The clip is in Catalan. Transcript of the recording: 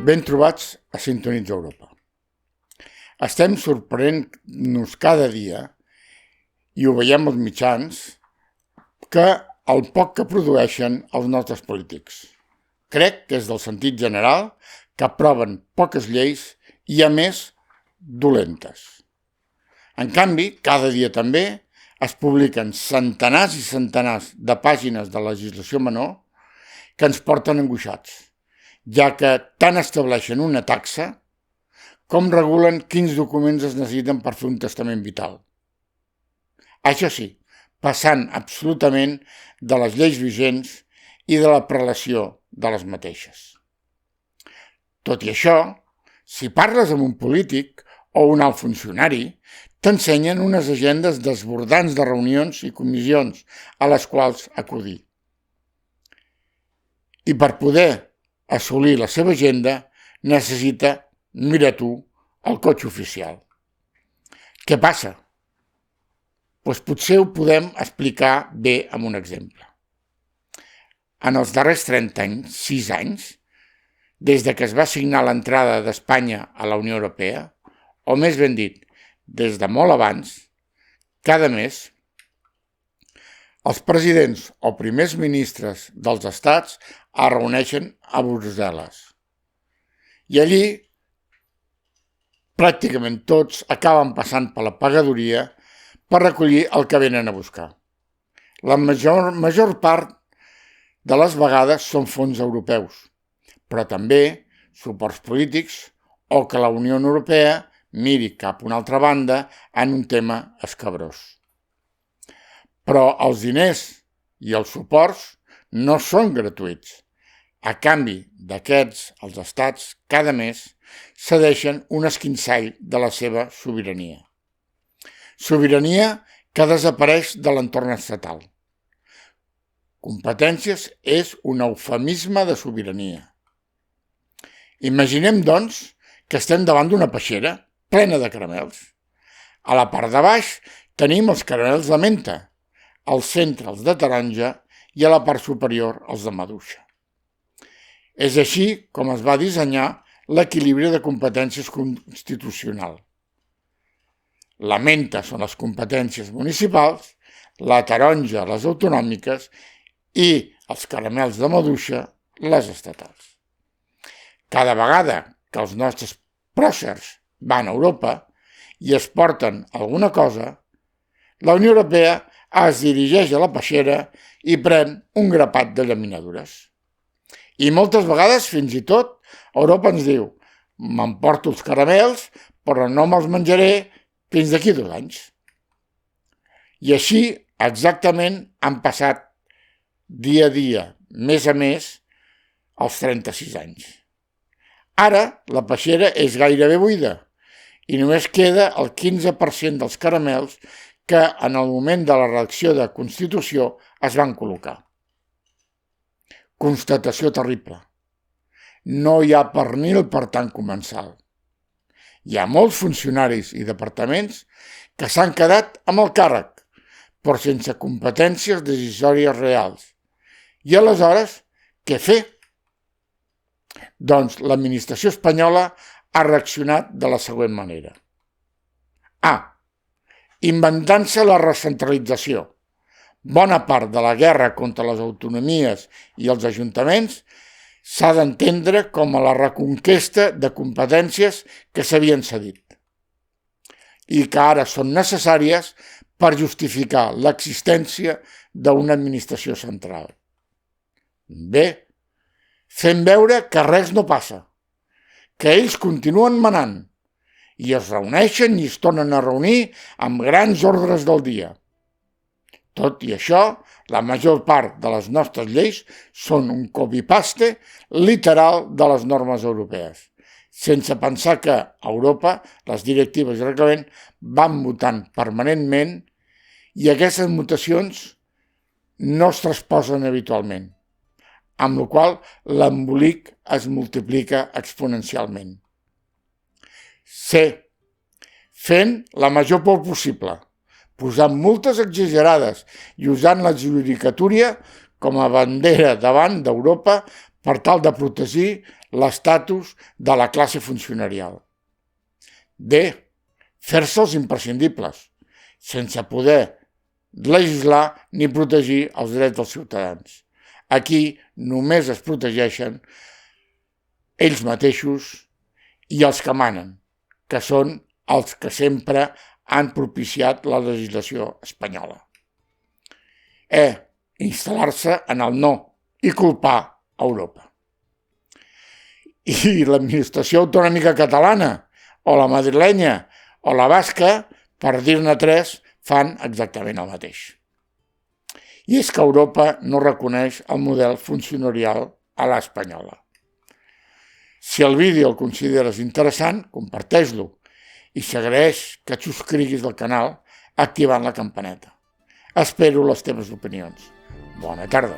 Ben trobats a Sintonitza Europa. Estem sorprenent-nos cada dia, i ho veiem als mitjans, que el poc que produeixen els nostres polítics. Crec que és del sentit general que aproven poques lleis i, a més, dolentes. En canvi, cada dia també es publiquen centenars i centenars de pàgines de legislació menor que ens porten angoixats, ja que tant estableixen una taxa com regulen quins documents es necessiten per fer un testament vital. Això sí, passant absolutament de les lleis vigents i de la prelació de les mateixes. Tot i això, si parles amb un polític o un alt funcionari, t'ensenyen unes agendes desbordants de reunions i comissions a les quals acudir. I per poder assolir la seva agenda necessita, mira tu, el cotxe oficial. Què passa? Doncs potser ho podem explicar bé amb un exemple. En els darrers 30 anys, 6 anys, des de que es va signar l'entrada d'Espanya a la Unió Europea, o més ben dit, des de molt abans, cada mes, els presidents o primers ministres dels estats es reuneixen a Brussel·les. I allí, pràcticament tots acaben passant per la pagadoria per recollir el que venen a buscar. La major part de les vegades són fons europeus, però també suports polítics o que la Unió Europea miri cap a una altra banda en un tema escabrós. Però els diners i els suports no són gratuïts. A canvi d'aquests, els estats cada mes cedeixen un esquinçall de la seva sobirania. Sobirania que desapareix de l'entorn estatal. Competències és un eufemisme de sobirania. Imaginem, doncs, que estem davant d'una peixera plena de caramels. A la part de baix tenim els caramels de menta, al centre els de taronja i a la part superior els de maduixa. És així com es va dissenyar l'equilibri de competències constitucional. La menta són les competències municipals, la taronja les autonòmiques i els caramels de maduixa les estatals. Cada vegada que els nostres pròcers van a Europa i es porten alguna cosa, la Unió Europea es dirigeix a la peixera i pren un grapat de llaminadures. I moltes vegades, fins i tot, Europa ens diu: m'emporto els caramels, però no me'ls menjaré fins d'aquí 2 anys. I així, exactament, han passat dia a dia, mes a mes, els 36 anys. Ara, la peixera és gairebé buida i només queda el 15% dels caramels que en el moment de la redacció de Constitució es van col·locar. Constatació terrible. No hi ha pernil per tant comensal. Hi ha molts funcionaris i departaments que s'han quedat amb el càrrec, però sense competències decisòries reals. I aleshores, què fer? Doncs l'administració espanyola ha reaccionat de la següent manera. Inventant-se la recentralització. Bona part de la guerra contra les autonomies i els ajuntaments s'ha d'entendre com a la reconquesta de competències que s'havien cedit i que ara són necessàries per justificar l'existència d'una administració central. Bé, fem veure que res no passa, que ells continuen manant, i es reuneixen i es tornen a reunir amb grans ordres del dia. Tot i això, la major part de les nostres lleis són un copy-paste literal de les normes europees, sense pensar que a Europa les directives i reglament van mutant permanentment i aquestes mutacions no es transposen habitualment, amb la qual cosa l'embolic es multiplica exponencialment. C. Fent la major por possible, posant multes exagerades i usant la judicatura com a bandera davant d'Europa per tal de protegir l'estatus de la classe funcionarial. D. Fer-se els imprescindibles, sense poder legislar ni protegir els drets dels ciutadans. Aquí només es protegeixen ells mateixos i els que manen, que són els que sempre han propiciat la legislació espanyola. E. Instal·lar-se en el no i culpar Europa. I l'administració autonòmica catalana, o la madrilenya, o la basca, per dir-ne tres, fan exactament el mateix. I és que Europa no reconeix el model funcionarial a l'espanyola. Si el vídeo el consideres interessant, comparteix-lo i s'agraeix que et subscriguis al canal activant la campaneta. Espero les teves opinions. Bona tarda.